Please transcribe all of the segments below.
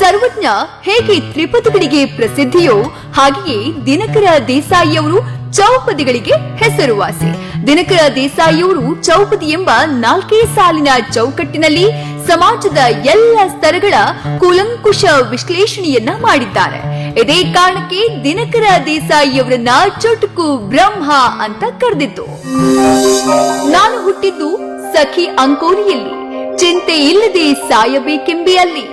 ಸರ್ವಜ್ಞ ಹೇಗೆ ತ್ರಿಪದಿಗಳಿಗೆ ಪ್ರಸಿದ್ಧಿಯೋ ಹಾಗೆಯೇ ದಿನಕರ ದೇಸಾಯಿಯವರು ಚೌಪದಿಗಳಿಗೆ ಹೆಸರುವಾಸಿ. ದಿನಕರ ದೇಸಾಯಿಯವರು ಚೌಪದಿ ಎಂಬ 4 ಸಾಲಿನ ಚೌಕಟ್ಟಿನಲ್ಲಿ ಸಮಾಜದ ಎಲ್ಲ ಸ್ತರಗಳ ಕೂಲಂಕುಷ ವಿಶ್ಲೇಷಣೆಯನ್ನ ಮಾಡಿದ್ದಾರೆ. ಇದೇ ಕಾರಣಕ್ಕೆ ದಿನಕರ ದೇಸಾಯಿಯವರನ್ನ ಚುಟುಕು ಬ್ರಹ್ಮ ಅಂತ ಕರೆದಿತ್ತು. ನಾನು ಹುಟ್ಟಿದ್ದು ಸಖಿ ಅಂಕೋಲಿಯಲ್ಲಿ, ಚಿಂತೆ ಇಲ್ಲದೆ ಸಾಯಬೇಕೆಂಬೆಯಲ್ಲಿ.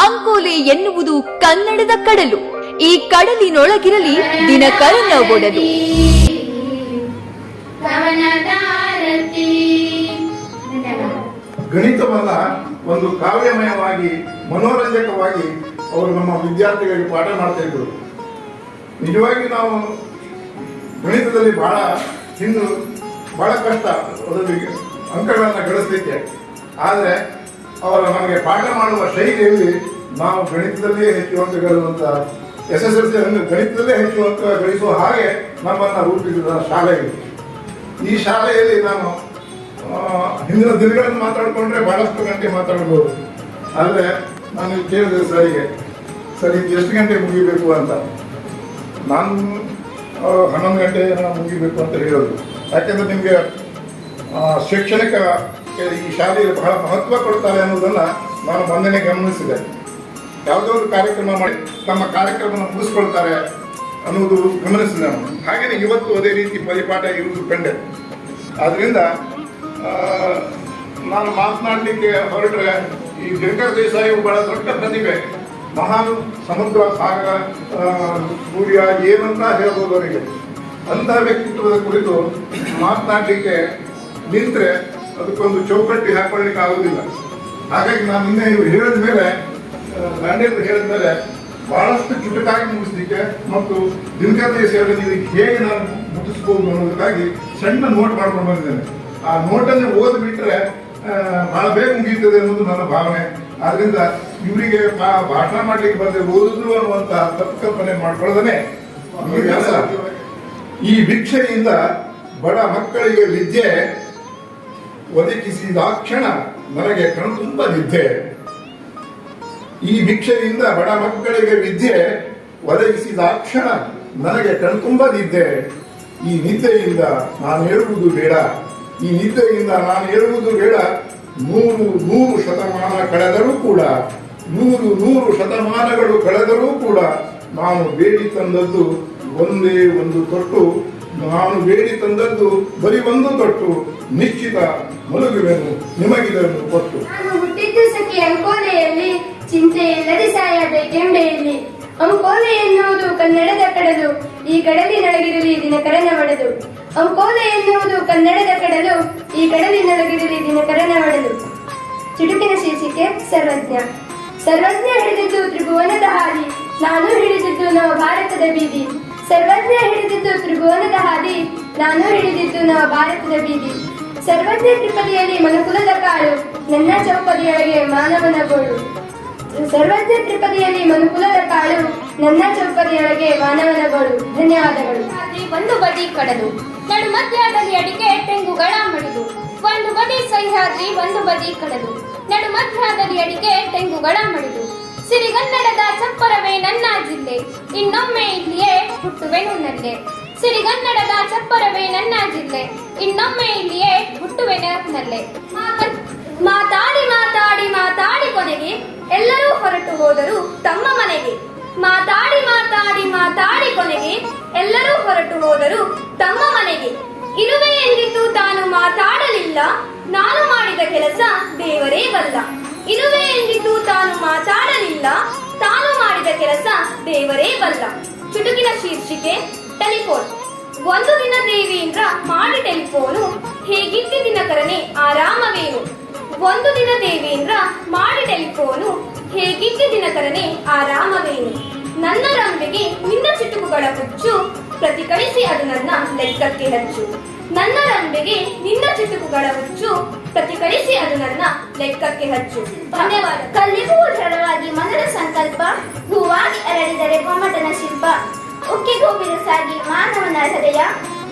ಅಂಕೋಲೆ ಎನ್ನುವುದು ಕನ್ನಡದ ಕಡಲು, ಈ ಕಡಲಿನೊಳಗಿರಲಿ ದಿನಕರನ ಒಡಲು. ಗಣಿತವನ್ನ ಒಂದು ಕಾವ್ಯಮಯವಾಗಿ ಮನೋರಂಜಕವಾಗಿ ಅವರು ನಮ್ಮ ವಿದ್ಯಾರ್ಥಿಗಳಿಗೆ ಪಾಠ ಮಾಡ್ತಾ ಇದ್ರು. ನಿಜವಾಗಿ ನಾವು ಗಣಿತದಲ್ಲಿ ಬಹಳ ಕಷ್ಟ ಅದರಲ್ಲಿ ಅಂಕಗಳನ್ನು ಗಳಿಸಲಿಕ್ಕೆ. ಆದರೆ ಅವರ ನಮಗೆ ಪಾಠ ಮಾಡುವ ಶೈಲಿಯಲ್ಲಿ ನಾವು ಗಣಿತದಲ್ಲಿಯೇ ಹೆಚ್ಚು ಅಂಕ ಗಳಿಸುವಂತ SSLC ಗಣಿತದಲ್ಲೇ ಹೆಚ್ಚು ಅಂಕ ಗಳಿಸುವ ಹಾಗೆ ನಮ್ಮನ್ನು ರೂಪಿಸಿದ ಶಾಲೆ ಇದು. ಈ ಶಾಲೆಯಲ್ಲಿ ನಾನು ಹಿಂದಿನ ದಿನಗಳನ್ನು ಮಾತಾಡಿಕೊಂಡ್ರೆ ಬಹಳಷ್ಟು ಗಂಟೆ ಮಾತಾಡಬಹುದು. ಆದರೆ ನಾನು ಕೇಳಿದೆ ಸರಿ ಎಷ್ಟು ಗಂಟೆ ಮುಗಿಬೇಕು ಅಂತ. ನಾನು 11 ಗಂಟೆ ಮುಗಿಬೇಕು ಅಂತ ಹೇಳೋದು. ಯಾಕೆಂದ್ರೆ ನಿಮಗೆ ಶೈಕ್ಷಣಿಕ ಈ ಶಾಲೆಯಲ್ಲಿ ಬಹಳ ಮಹತ್ವ ಕೊಡ್ತಾರೆ ಅನ್ನೋದನ್ನ ನಾನು ಮೊನ್ನೆ ಗಮನಿಸಿದೆ. ಯಾವುದೋ ಒಂದು ಕಾರ್ಯಕ್ರಮ ಮಾಡಿ ತಮ್ಮ ಕಾರ್ಯಕ್ರಮ ಮುಗಿಸ್ಕೊಳ್ತಾರೆ ಅನ್ನೋದು ಗಮನಿಸಿದೆ ನಾನು. ಹಾಗೆಯೇ ಇವತ್ತು ಅದೇ ರೀತಿ ಪರಿಪಾಠ ಇರುವುದು ಕಂಡೆ. ಆದ್ರಿಂದ ನಾನು ಮಾತನಾಡಲಿಕ್ಕೆ ಹೊರಟ್ರೆ ಈ ದಿನಕರ ದೇಸಾಯಿ ಬಹಳ ದೊಡ್ಡ ಪ್ರತಿಭೆ, ಮಹಾನ್ ಸಮುದ್ರ ಸಾಗರ ಸೂರ್ಯ ಏನಂತ ಹೇಳ್ಬೋದು ಅವರಿಗೆ. ಅಂತಹ ವ್ಯಕ್ತಿತ್ವದ ಕುರಿತು ಮಾತನಾಡಲಿಕ್ಕೆ ನಿಂತರೆ ಅದಕ್ಕೊಂದು ಚೌಕಟ್ಟಿ ಹಾಕೊಳ್ಳಿಕ್ಕೆ ಆಗುದಿಲ್ಲ. ಹಾಗಾಗಿ ನಾನು ನಿನ್ನೆ ಇವರು ಹೇಳಿದ ಮೇಲೆ ದಾಂಡೇಂದ್ರ ಹೇಳಿದ ಮೇಲೆ ಬಹಳಷ್ಟು ಚುಟುಕಾಗಿ ಮುಗಿಸ್ಲಿಕ್ಕೆ ಮತ್ತು ದಿನಕರ ದೇಸಾಯಿ ಇದಕ್ಕೆ ಹೇಗೆ ನಾನು ಮುಟ್ಟಿಸ್ಬೋದು ಅನ್ನೋದಕ್ಕಾಗಿ ಸಣ್ಣ ನೋಟ್ ಮಾಡ್ಕೊಂಡು ಬಂದಿದ್ದೇನೆ. ಆ ನೋಟನ್ನು ಓದ್ಬಿಟ್ರೆ ಬಹಳ ಬೇಗ ಮುಗಿಯುತ್ತದೆ ಅನ್ನೋದು ನನ್ನ ಭಾವನೆ. ಆದ್ರಿಂದ ಇವರಿಗೆ ಭಾಷಣ ಮಾಡ್ಲಿಕ್ಕೆ ಬಂದ್ರೆ ಓದುದು ಅನ್ನುವಂತ ತಪ್ಪುಕಲ್ಪನೆ ಮಾಡ್ಕೊಳ್ಳೋದನೆ ಈ ಭಿಕ್ಷೆಯಿಂದ ಬಡ ಮಕ್ಕಳಿಗೆ ವಿದ್ಯೆ ಒದಗಿಸಿದಾಕ್ಷಣ ನನಗೆ ಕಣ್ತುಂಬ ನಿದ್ದೆ. ಈ ಭಿಕ್ಷೆಯಿಂದ ಬಡ ಮಕ್ಕಳಿಗೆ ವಿದ್ಯೆ ಒದಗಿಸಿದಾಕ್ಷಣ ನನಗೆ ಕಣ್ತುಂಬ ನಿದ್ದೆ. ಈ ನಿದ್ದೆಯಿಂದ ನಾನು ಹೇಳುವುದು ಬೇಡ, ಈ ನಿದ್ದೆಯಿಂದ ನಾನು ಹೇಳುವುದು ಬೇಡ. 100 ಶತಮಾನ ಕಳೆದರೂ ಕೂಡ, 100 ಶತಮಾನಗಳು ಕಳೆದರೂ ಕೂಡ ನಾನು ಬೇಡಿ ತಂದದ್ದು ಒಂದೇ ಒಂದು ತೊಟ್ಟು. ನಾನು ಬೇಡಿ ತಂದದ್ದು ಬರೀ ಒಂದು ತೊಟ್ಟು. ನಿಶ್ಚಿತ ಮಲಗುವೆನು ನಿಮಗಿದನ್ನು ಕೊಟ್ಟು. ನಾನು ಹುಟ್ಟಿದ್ದು ಸಖಿ ಅಂಕೋಲೆಯಲ್ಲಿ, ಚಿಂತೆ ಇಲ್ಲದೆ ಸಾಯಬೇಕೆಂಬೆಯಲ್ಲಿ. ಅಂಕೋಲೆ ಎನ್ನುವುದು ಕನ್ನಡದ ಕಡಲು, ಈ ಕಡಲಿನೊಳಗಿರಲಿ ದಿನಕರನ ಒಡಲು. ಅಂಕೋಲೆ ಎನ್ನುವುದು ಕನ್ನಡದ ಕಡಲು, ಈ ಕಡಲಿನೊಳಗಿರಲಿ ದಿನಕರನ ಒಡಲು. ಚುಟುಕಿನ ಶೀರ್ಷಿಕೆ ಸರ್ವಜ್ಞ. ಸರ್ವಜ್ಞ ಹಿಡಿದಿದ್ದು ತ್ರಿಭುವನದ ಹಾದಿ, ನಾನು ಹಿಡಿದಿದ್ದು ನವ ಭಾರತದ ಬೀದಿ. ಸರ್ವಜ್ಞ ಹಿಡಿದಿದ್ದು ತ್ರಿಭುವನದ ಹಾದಿ, ನಾನು ಹಿಡಿದಿದ್ದು ನವ ಭಾರತದ ಬೀದಿ. ಸರ್ವಜ್ಞ ತ್ರಿಪದಿಯಲ್ಲಿ ಮನುಕುಲದ ಕಾಳು, ನನ್ನ ಚೌಪದಿಯೊಳಗೆ ಮಾನವನ ಗೋಳು. ಸರ್ವಜ್ಞ ತ್ರಿಪದಿಯಲ್ಲಿ ಮನುಕುಲದ ಕಾಳು, ನನ್ನ ಚೌಪದಿಯೊಳಗೆ ಮಾನವನ ಗೋಳು. ಧನ್ಯವಾದಗಳು. ಒಂದು ಬದಿ ಕಡಲು, ನಡು ಮಧ್ಯದಲ್ಲಿ ಅಡಿಕೆ ತೆಂಗುಗಳ ಮಡಿದು. ಒಂದು ಬದಿ ಸಹ್ಯಾದ್ರಿ, ಒಂದು ಬದಿ ಕಡಲು, ನಡು ಮಧ್ಯದಲ್ಲಿ ಅಡಿಕೆ ತೆಂಗುಗಳ ಮಡಿದು. ಸಿರಿಗನ್ನಡದ ಚಪ್ಪರವೇ ನನ್ನ ಜಿಲ್ಲೆ, ಇನ್ನೊಮ್ಮೆ ಇಲ್ಲಿಯೇ ಹುಟ್ಟುವೆನು ನಲ್ಲೆ. ಸಿರಿಗನ್ನಡದ ಚಪ್ಪರವೇ ನನ್ನ ಜಿಲ್ಲೆ, ಇನ್ನೊಮ್ಮೆ ಇಲ್ಲಿಯೇ ಹುಟ್ಟುವೆನು ನಲ್ಲೆ. ಮಾತಾಡಿ ಮಾತಾಡಿ ಮಾತಾಡಿ ಕೊನೆಗೆ ಎಲ್ಲರೂ ಹೊರಟು ಹೋದರು ತಮ್ಮ ಮನೆಗೆ. ಮಾತಾಡಿ ಮಾತಾಡಿ ಮಾತಾಡಿ ಕೊನೆಗೆ ಎಲ್ಲರೂ ಹೊರಟು ಹೋದರು ತಮ್ಮ ಮನೆಗೆ. ಇರುವೆ ಎಂದಿದ್ದು ತಾನು ಮಾತಾಡಲಿಲ್ಲ, ನಾನು ಮಾಡಿದ ಕೆಲಸ ದೇವರೇ ಬಲ್ಲ. ಇರುವೆ ಎಂದಿದ್ದು ತಾನು ಮಾತಾಡಲಿಲ್ಲ, ತಾನು ಮಾಡಿದ ಕೆಲಸ ದೇವರೇ ಬಲ್ಲ. ಚುಟುಕಿನ ಶೀರ್ಷಿಕೆ ಟೆಲಿಫೋನ್. ಒಂದು ದಿನ ದೇವೇಂದ್ರ ಮಾಡಿ ಟೆಲಿಫೋನು, ಹೇಗಿದ್ದಿ ದಿನಕರನೆ ಆರಾಮವೇನು. ಒಂದು ದಿನ ದೇವೇಂದ್ರ ಮಾಡಿ ಟೆಲಿಫೋನು, ಹೇಗಿದ್ದಿ ದಿನಕರನೆ ಆರಾಮವೇನು. ನನ್ನ ರಂಬೆಗೆ ನಿನ್ನ ಚುಟುಕುಗಳ ಹುಚ್ಚು, ಪ್ರತಿಕರಿಸಿ ಅದು ನನ್ನ ಲೆಕ್ಕಕ್ಕೆ ಹಚ್ಚು. ನನ್ನ ರಂಬೆಗೆ ನಿನ್ನ ಚುಟುಕುಗಳ ಹುಚ್ಚು, ಪ್ರತಿಕರಿಸಿ ಅದು ನನ್ನ ಲೆಕ್ಕಕ್ಕೆ ಹಚ್ಚು. ಧನ್ಯವಾದ. ಕಲ್ಲಿಗೂ ದೃಢವಾಗಿ ಮನದ ಸಂಕಲ್ಪ, ಹೂವಾಗಿ ಅರಳಿದರೆ ಗೊಮ್ಮಟನ ಶಿಲ್ಪ. ಉಕ್ಕಿಗೂ ಬಿರುಸಾಗಿ ಮಾನವನ ಹೃದಯ,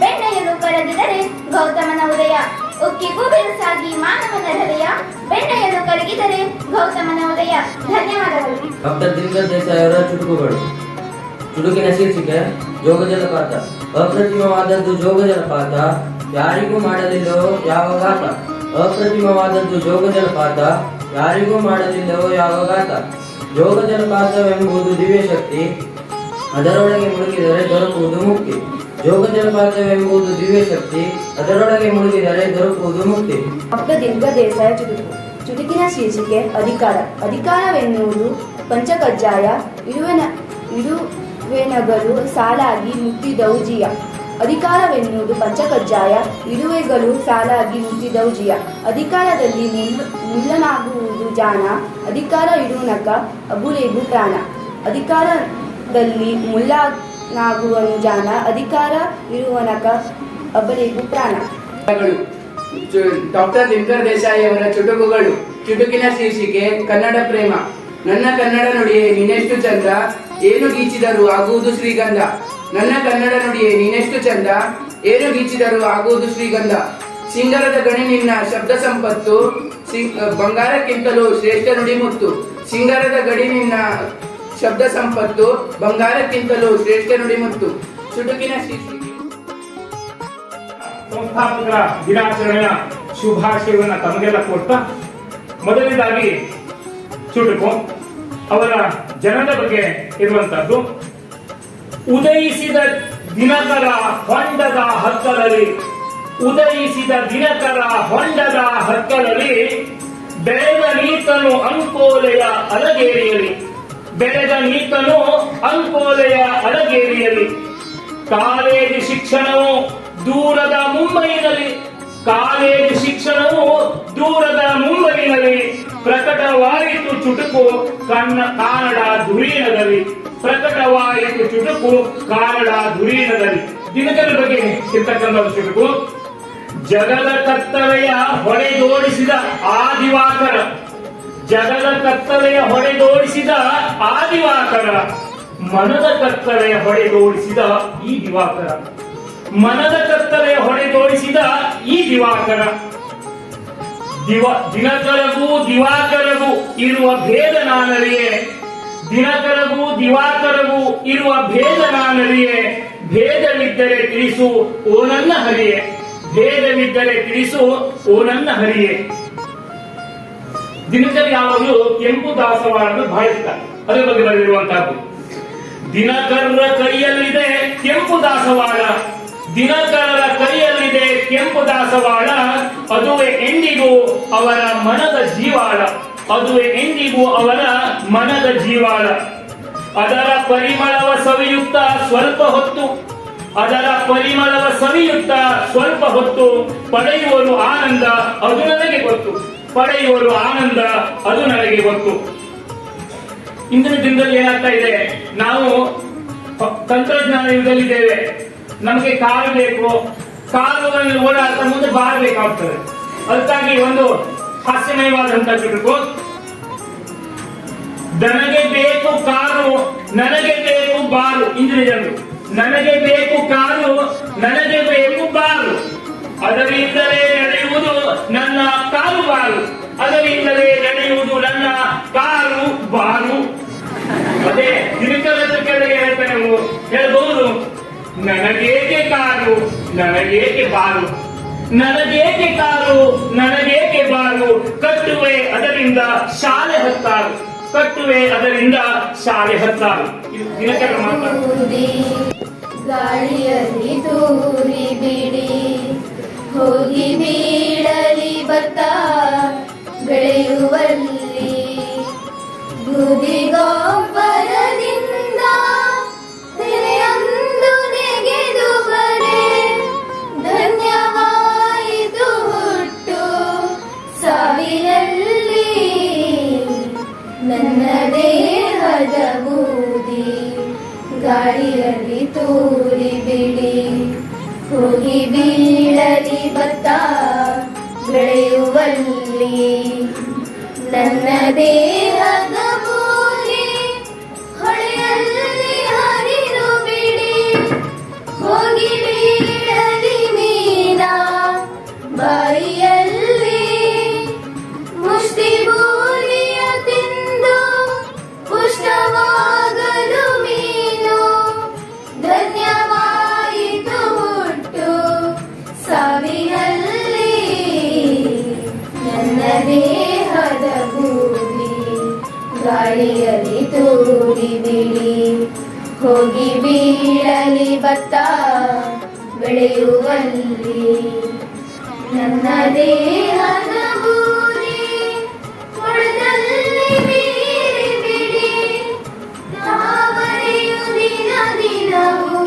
ಬೆಣ್ಣೆಯಲು ಕರಗಿದರೆ ಗೌತಮನ ಉದಯ. ಉಕ್ಕಿಗೂ ಬೆರಸಾಗಿ ಮಾನವನ ಹೃದಯ, ಬೆಣ್ಣೆಯನ್ನು ಕರಗಿದರೆ ಗೌತಮನ ಉದಯ. ಧನ್ಯವಾದಗಳು. ಡಾಕ್ಟರ್ ದಿನಕರ್ ದೇಸಾಯಿ ಅವರ ಚುಟುಕುಗಳು. ಚುಟುಕಿನ ಶೀರ್ಷಿಕೆ ಜೋಗ ಜಲಪಾತ. ಅಪ್ರತಿಮವಾದದ್ದು ಜೋಗ ಜಲಪಾತ, ಯಾರಿಗೂ ಮಾಡಲಿಲ್ಲವೋ ಯಾವ ಘಾತ. ಅಪ್ರತಿಮವಾದದ್ದು ಜೋಗ ಜಲಪಾತ, ಯಾರಿಗೂ ಮಾಡಲಿಲ್ಲವೋ ಯಾವ ಘಾತ. ಜೋಗ ಜಲಪಾತವೆಂಬುದು ದಿವ್ಯ ಶಕ್ತಿ, ಅದರೊಳಗೆ ಮುಳುಗಿದರೆ ದೊರಕುವುದು ಮುಕ್ತಿ. ಜೋಗ ಜಲಪಾತವೆಂಬುದು ದಿವ್ಯ ಶಕ್ತಿ, ಅದರೊಳಗೆ ಮುಳುಗಿದರೆ ದೊರಕುವುದು ಮುಕ್ತಿ. ಡಾಕ್ಟರ್ ದಿನಕರ್ ದೇಸಾಯಿ ಚುಟುಕು. ಚುಟುಕಿನ ಶೀರ್ಷಿಕೆ ಅಧಿಕಾರ. ಅಧಿಕಾರವೆನ್ನುವುದು ಪಂಚಕಜ್ಜಾಯ, ಇರುವೆನಗಲು ಸಾಲಾಗಿ ಮುತ್ತಿದೌಜಿಯ. ಅಧಿಕಾರವೆನ್ನುವುದು ಪಂಚಕಜ್ಜಾಯ, ಇರುವೆಗಳು ಸಾಲಾಗಿ ಮುತ್ತಿದೌಜಿಯ. ಅಧಿಕಾರದಲ್ಲಿ ಮುಳ್ಳನಾಗುವುದು ಜಾಣ, ಅಧಿಕಾರ ಇಡುನಕ ಅಬುಲೇಬು ಪ್ರಾಣ. ಅಧಿಕಾರದಲ್ಲಿ ಮುಳ್ಳನಾಗುವನು ಜಾಣ, ಅಧಿಕಾರ ಇರುವನಕ ಅಬಲೇಬು ಪ್ರಾಣ. ಡಾಕ್ಟರ್ ದಿನಕರ್ ದೇಸಾಯಿ ಅವರ ಚುಟುಕುಗಳು. ಚುಟುಕಿನ ಶೀರ್ಷಿಕೆ ಕನ್ನಡ ಪ್ರೇಮ. ನನ್ನ ಕನ್ನಡ ನುಡಿಯೇ ನೀನೆಷ್ಟು ಚಂದ, ಏನು ಗೀಚಿದರೂ ಆಗುವುದು ಶ್ರೀಗಂಧ. ನನ್ನ ಕನ್ನಡ ನುಡಿಯೇ ನೀನೆಷ್ಟು ಚಂದ, ಏನು ಗೀಚಿದರೂ ಆಗುವುದು ಶ್ರೀಗಂಧ. ಸಿಂಗರದ ಗಣಿ ನಿನ್ನ ಶಬ್ದ ಸಂಪತ್ತು, ಬಂಗಾರಕ್ಕಿಂತಲೂ ಶ್ರೇಷ್ಠ ನುಡಿ ಮುತ್ತು. ಸಿಂಗರದ ಗಡಿ ನಿನ್ನ ಶಬ್ದ ಸಂಪತ್ತು, ಬಂಗಾರಕ್ಕಿಂತಲೂ ಶ್ರೇಷ್ಠ ನುಡಿ ಮುತ್ತು. ಚುಟುಕಿನ ಶೀರ್ಷಿಕೆ ಸಂಸ್ಥಾಪಕರ ದಿನಾಚರಣೆಯ ಶುಭಾಶಯವನ್ನು ತಮಗೆಲ್ಲ ಕೊಡ್ತಾ, ಮೊದಲನೇದಾಗಿ ಚುಟುಕು ಅವರ ಜನದ ಬಗ್ಗೆ ಇರುವಂತದ್ದು. ಉದಯಿಸಿದ ದಿನಕರ ಹೊಂಡದ ಹಕ್ಕಲಲ್ಲಿ, ಉದಯಿಸಿದ ದಿನಕರ ಹೊಂಡದ ಹಕ್ಕಲಲ್ಲಿ, ಬೆಳೆದ ನೀತನು ಅಂಕೋಲೆಯ ಅಲಗೇರಿಯಲಿ, ಬೆಳೆದ ನೀತನು ಅಂಕೋಲೆಯ ಅಲಗೇರಿಯಲಿ. ಕಾಲೇಜು ಶಿಕ್ಷಣವು ದೂರದ ಮುಂಬೈನಲ್ಲಿ, ಕಾಲೇಜು ಶಿಕ್ಷಣವು ದೂರದ ಮುಂಬೈನಲ್ಲಿ, ಪ್ರಕಟವಾಯಿತು ಚುಟುಕು ಕಾನಡ ಧುರೀಣದಲ್ಲಿ, ಪ್ರಕಟವಾಯಿತು ಚುಟುಕು ಕಾನಡ ಧುರೀಣದಲ್ಲಿ. ದಿನಕರ ಬಗ್ಗೆ ಇರ್ತಕ್ಕಂಥ ಚುಟುಕು. ಜಗದ ಕತ್ತಲೆಯ ಹೊಡೆದೋಡಿಸಿದ ಆ ದಿವಾಕರ, ಜಗದ ಕತ್ತಲೆಯ ಹೊಡೆದೋಡಿಸಿದ ಆ ದಿವಾಕರ, ಮನದ ಕತ್ತಲೆಯ ಹೊಡೆದೋಡಿಸಿದ ಈ ದಿವಾಕರ, ಮನದ ಕತ್ತಲೆಯ ಹೊಡೆದೋಡಿಸಿದ ಈ ದಿವಾಕರ. ದಿನಕರಗೂ ದಿವಾಕರಗೂ ಇರುವ ಭೇದ ನಾನರಿಯೇ, ದಿನಕರಗೂ ದಿವಾಕರಗೂ ಇರುವ ಭೇದ ನಾನರಿಯೇ. ಭೇದವಿದ್ದರೆ ತಿಳಿಸು ಓ ನನ್ನ ಹರಿಯೇ, ಭೇದವಿದ್ದರೆ ತಿಳಿಸು ಓ ನನ್ನ ಹರಿಯೇ. ದಿನಕರ ಯಾವಾಗಲೂ ಕೆಂಪು ದಾಸವಾಳನ್ನು ಬಹಳ ಇಷ್ಟ, ಅದರ ಬಗ್ಗೆ ಬರೆದಿರುವಂತಹದ್ದು. ದಿನಕರರ ಕೈಯಲ್ಲಿದೆ ಕೆಂಪು ದಾಸವಾಳ, ದಿನಕರರ ಕೈಯಲ್ಲಿದೆ ಕೆಂಪು ದಾಸವಾಳ, ಅದುವೇ ಎಂದಿಗೂ ಅವರ ಮನದ ಜೀವಾಳ, ಅದುವೇ ಎಂದಿಗೂ ಅವರ ಮನದ ಜೀವಾಳ. ಅದರ ಪರಿಮಳವ ಸವಿಯುತ್ತ ಸ್ವಲ್ಪ ಹೊತ್ತು, ಅದರ ಪರಿಮಳವ ಸವಿಯುತ್ತ ಸ್ವಲ್ಪ ಹೊತ್ತು, ಪಡೆಯುವರು ಆನಂದ ಅದು ನನಗೆ ಗೊತ್ತು, ಪಡೆಯುವರು ಆನಂದ ಅದು ನನಗೆ ಗೊತ್ತು. ಇಂದಿನ ದಿನದಲ್ಲಿ ಏನಾಗ್ತಾ ಇದೆ, ನಾವು ತಂತ್ರಜ್ಞಾನ ಯುಗದಲ್ಲಿದ್ದೇವೆ. ನಮಗೆ ಕಾರು ಬೇಕು, ಕಾರುಗಳಲ್ಲಿ ಓಡಾಡ್ತಾ ಮುಂದೆ ಬಾರಬೇಕಾಗ್ತದೆ. ಅದಕ್ಕಾಗಿ ಒಂದು ಹಾಸ್ಯಮಯವಾದಂತಹ ಚುಟುಕು. ನನಗೆ ಬೇಕು ಕಾರು, ನನಗೆ ಬೇಕು ಬಾರು. ಇಂದಿನ ಜನರು ನನಗೆ ಬೇಕು ಕಾರು, ನನಗೆ ಬೇಕು ಬಾರು, ಅದರಿಂದಲೇ ನಡೆಯುವುದು ನನ್ನ ಕಾರು ಬಾರು, ಅದರಿಂದಲೇ ನಡೆಯುವುದು ನನ್ನ ಕಾರು ಬಾರು. ಅದೇ ದಿನಕರದ ಕೆಳಗೆ ಹೇಳ್ತಾನೆ ಹೇಳ್ಬಹುದು, ನನಗೇಕೆ ಕಾರು, ನನಗೇಕೆ ಬಾರು, ನನಗೇಕೆ ಕಾರು, ನನಗೇಕೆ ಬಾರು, ಕಟ್ಟುವೆ ಅದರಿಂದ ಶಾಲೆ ಹತ್ತಾರು, ಕಟ್ಟುವೆ ಅದರಿಂದ ಶಾಲೆ ಹತ್ತಾರು. ಇದು ದಿನಕರ ಮಾತು. ಗಾಳಿಯಲ್ಲಿ ತೂರಿ ಬಿಡಿ, ಹೋಗಿ ಬೀಳಲಿ ಭತ್ತ ಬೆಳೆಯುವಲ್ಲಿ, ಗುದಿಗೊಬ್ಬರದಿಂದ ತೆರೆಯೊಂದು ನೆಗೆದು ಬರೆ, ಧನ್ಯವಾಯಿತು ಹುಟ್ಟು ಸಾವಿನಲ್ಲಿ, ನನ್ನ ದೇಹದ ಬೂದಿ ಗಾಳಿಯಲ್ಲಿ ತೂರಿ ಬಿಡಿ, ಹೋಗಿ ಬೀಳಲಿ ಭತ್ತ ಬೆಳೆಯುವಲ್ಲಿ, ನನ್ನ ದೇಹದ ಬೂದಿ ಹೊಳೆಯಲ್ಲಿ ಹರಿದು ಬಿಡಿ, ಹೋಗಿ ಬೀಳಲಿ ಮೀನ ಬಾಯಿಯ ಗಾಳಿಯಲ್ಲಿ ತೂರಿ ಬಿಡಿ ಹೋಗಿ ಬೀಳಲಿ ಭತ್ತ ಬೆಳೆಯುವಲ್ಲಿ ನನ್ನ ದೇಹದ ಬೂದಿ ಹೊಡೆದಲ್ಲಿ ಬೀರಿ ಬಿಡಿ ತಾವರೆಯು ದಿನ ದಿನವೂ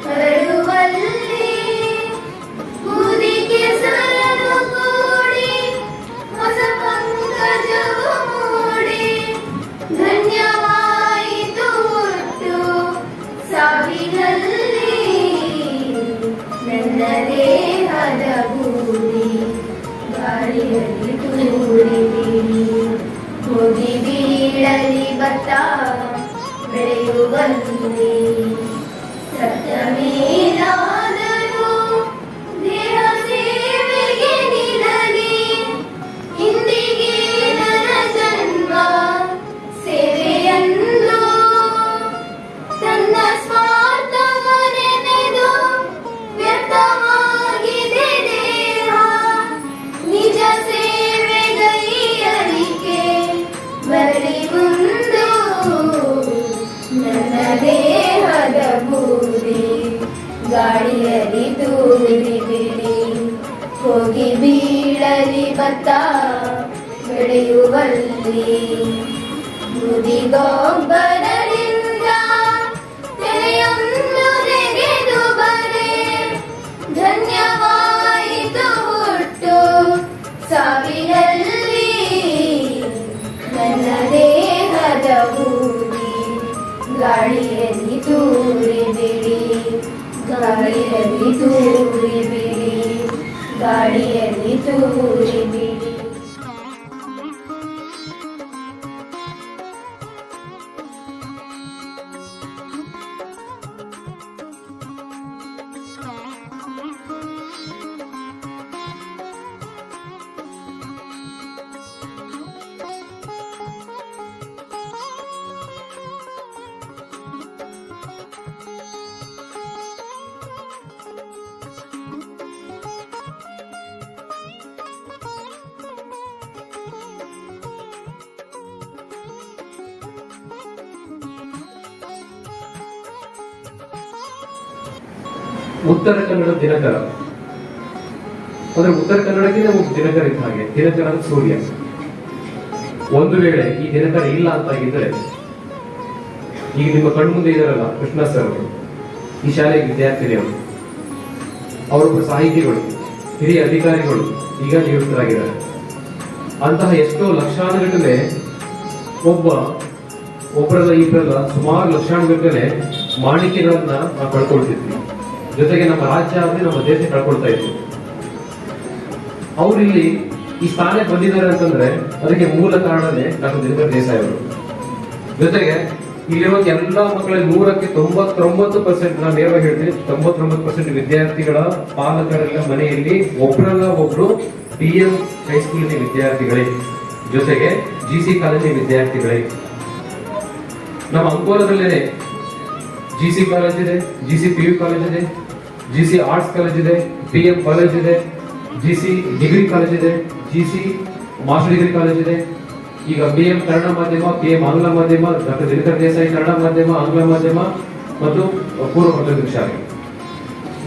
ಹರಡುವಲ್ಲಿ ಬೂದಿಗೆ ಸರದು ಕೂಡಿ ಹೊಸ ಪಂಕಜವು ಮೂಡಿ ಧನ್ಯವಾಯಿತು ಹುಟ್ಟು ಸಾವಿನಲ್ಲಿ ನನ್ನ ದೇಹದ ಬೂದಿ ಗಾಳಿಯಲ್ಲಿ ತೂರಿ ಬಿಡಿ ಹೋಗಿ ಬೀಳಲಿ ಭತ್ತ ಬೆಳೆಯುವಲ್ಲಿ ಸತ್ತ ಮೇಲಾದರೂ ದೇಹ ಸೇವೆಗೆ ನಿನಗೆ ಇಂದಿಗೆ ನನ್ನ ಜನ್ಮ ಸೇವೆಯಂದು ತನ್ನ ಸ್ವಾರ್ಥವನೆನೆದು ವ್ಯರ್ಥವಾಗಿದೆ ದೇಹ ನಿಜ ಸೇವೆಗೈಯಲಿಕೆ ಬರಲಿ ಮುಂದು ನನ್ನ ದೇಹದ ಬೂದಿ ಗಾಳಿಯಲ್ಲಿ ತೂರಿ ಬಿಡಿ ಹೋಗಿ ಬೀಳಲಿ ಭತ್ತ ಬೆಳೆಯುವಲ್ಲಿ ಬೂದಿ ಗೊಬ್ಬರದಿಂದ ತೆನೆಯೊಂದು ತೆಗೆದು ಬರೆ ಧನ್ಯವಾಯಿತು ಹುಟ್ಟು ಸಾವಿನಲ್ಲಿ ನನ್ನ ದೇಹದ ಬೂದಿ ಗಾಳಿಯಲ್ಲಿ ತೂರಿ ಬಿಡಿ ಗಾಳಿಯಲ್ಲಿ ತೂರಿ ಬಿಡಿ ಗಾಳಿಯಲ್ಲಿ ತೂರಿ ಬಿಡಿ ಉತ್ತರ ಕನ್ನಡ ದಿನಕರ ಅಂದ್ರೆ ಉತ್ತರ ಕನ್ನಡಕ್ಕೆ ಒಂದು ದಿನಕರ ಇದ್ದ ಹಾಗೆ ದಿನಕರ ಅಂದ್ರೆ ಸೂರ್ಯ. ಒಂದು ವೇಳೆ ಈ ದಿನಕರ ಇಲ್ಲ ಅಂತಾಗಿದ್ರೆ ಈಗ ನಿಮ್ಮ ಕಣ್ಮುಂದೆ ಇದಾರಲ್ಲ ಕೃಷ್ಣ ಸರ್ ಅವರು, ಈ ಶಾಲೆಯ ವಿದ್ಯಾರ್ಥಿನಿಯವರು, ಅವರೊಬ್ಬರು ಸಾಹಿತಿಗಳು, ಹಿರಿಯ ಅಧಿಕಾರಿಗಳು, ಈಗ ನಿವೃತ್ತರಾಗಿದ್ದಾರೆ. ಅಂತಹ ಎಷ್ಟೋ ಲಕ್ಷಾನುಗಟ್ಟಲೆ ಒಬ್ಬರಲ್ಲ ಇಬ್ಬರಲ್ಲ ಸುಮಾರು ಲಕ್ಷಾನುಗಟ್ಟಲೆ ಮಾಣಿಕ್ಯಗಳನ್ನ ನಾವು ಕಳ್ಕೊಳ್ತಿದ್ವಿ. ಜೊತೆಗೆ ನಮ್ಮ ರಾಜ್ಯ ಆದ್ರೆ ನಮ್ಮ ದೇಶ ಕಳ್ಕೊಳ್ತಾ ಇದ್ವಿ. ಅವರಿಲ್ಲಿ ಈ ಸ್ಥಾನಕ್ಕೆ ಬಂದಿದ್ದಾರೆ ಅಂತಂದ್ರೆ ಅದಕ್ಕೆ ಮೂಲ ಕಾರಣನೇ ಡಾಕ್ಟರ್ ದಿನಕರ ದೇಸಾಯಿ ಅವರು. ಜೊತೆಗೆ ಇಲ್ಲಿರುವ ಎಲ್ಲ ಮಕ್ಕಳಲ್ಲಿ 100ಕ್ಕೆ 99% ನಾನು ನೇರವಾಗಿ ಹೇಳ್ತೀನಿ, 99% ವಿದ್ಯಾರ್ಥಿಗಳ ಪಾಲಕರೆಲ್ಲ ಮನೆಯಲ್ಲಿ ಒಬ್ಬರಲ್ಲ ಒಬ್ರು PM ಹೈಸ್ಕೂಲಿನ ವಿದ್ಯಾರ್ಥಿಗಳೇ, ಜೊತೆಗೆ GC ಕಾಲೇಜಿನ ವಿದ್ಯಾರ್ಥಿಗಳೇ. ನಮ್ಮ ಅಂಕೋಲದಲ್ಲೇನೆ GC ಕಾಲೇಜ್ ಇದೆ, GC PU ಕಾಲೇಜ್ ಇದೆ, GC ಆರ್ಟ್ಸ್ ಕಾಲೇಜ್ ಇದೆ, PM ಕಾಲೇಜ್ ಇದೆ, GC ಡಿಗ್ರಿ ಕಾಲೇಜ್ ಇದೆ, GC ಮಾಸ್ಟರ್ ಡಿಗ್ರಿ ಕಾಲೇಜ್ ಇದೆ. ಈಗ PM ಕನ್ನಡ ಮಾಧ್ಯಮ, PM ಆಂಗ್ಲ ಮಾಧ್ಯಮ, ಡಾಕ್ಟರ್ ದಿನಕರ ದೇಸಾಯಿ ಕನ್ನಡ ಮಾಧ್ಯಮ, ಆಂಗ್ಲ ಮಾಧ್ಯಮ ಮತ್ತು ಪೂರ್ವ ಪ್ರಾಥಮಿಕ ಶಾಲೆ.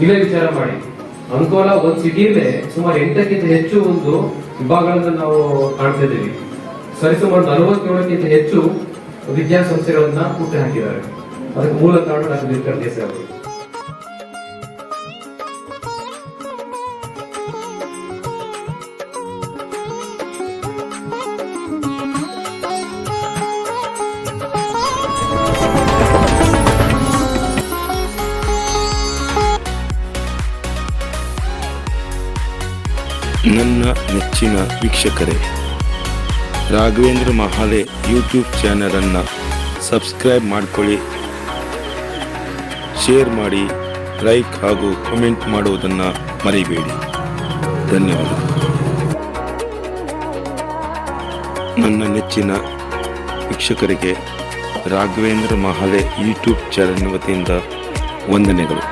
ಇಲ್ಲೇ ವಿಚಾರ ಮಾಡಿ, ಅಂಕೋಲ ಒಂದು ಸಿಟಿಯಲ್ಲೇ ಸುಮಾರು 8ಕ್ಕಿಂತ ಹೆಚ್ಚು ಒಂದು ವಿಭಾಗಗಳನ್ನು ನಾವು ಕಾಣ್ತಾ ಇದ್ದೀವಿ. ಸರಿಸುಮಾರು 47ಕ್ಕಿಂತ ಹೆಚ್ಚು ವಿದ್ಯಾಸಂಸ್ಥೆಗಳನ್ನ ಹುಟ್ಟು ಹಾಕಿದ್ದಾರೆ. ಅದಕ್ಕೆ ಮೂಲ ಕಾರಣ ಡಾಕ್ಟರ್ ದಿನಕರ ದೇಸಾಯಿ ಅವರು. ನನ್ನ ನೆಚ್ಚಿನ ವೀಕ್ಷಕರೇ, ರಾಘವೇಂದ್ರ ಮಹಾಲೆ ಯೂಟ್ಯೂಬ್ ಚಾನಲನ್ನು ಸಬ್ಸ್ಕ್ರೈಬ್ ಮಾಡಿಕೊಳ್ಳಿ, ಶೇರ್ ಮಾಡಿ, ಲೈಕ್ ಹಾಗೂ ಕಮೆಂಟ್ ಮಾಡುವುದನ್ನು ಮರಿಬೇಡಿ. ಧನ್ಯವಾದ. ನನ್ನ ನೆಚ್ಚಿನ ವೀಕ್ಷಕರಿಗೆ ರಾಘವೇಂದ್ರ ಮಹಾಲೆ ಯೂಟ್ಯೂಬ್ ಚಾನಲ್ ವತಿಯಿಂದ ವಂದನೆಗಳು.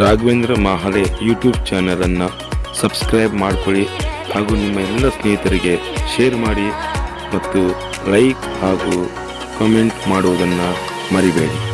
ರಾಘವೇಂದ್ರ ಮಹಾಲೆ ಯೂಟ್ಯೂಬ್ ಚಾನಲನ್ನು ಸಬ್ಸ್ಕ್ರೈಬ್ ಮಾಡಿಕೊಳ್ಳಿ ಹಾಗೂ ನಿಮ್ಮ ಎಲ್ಲ ಸ್ನೇಹಿತರಿಗೆ ಶೇರ್ ಮಾಡಿ ಮತ್ತು ಲೈಕ್ ಹಾಗೂ ಕಮೆಂಟ್ ಮಾಡುವುದನ್ನು ಮರಿಬೇಡಿ.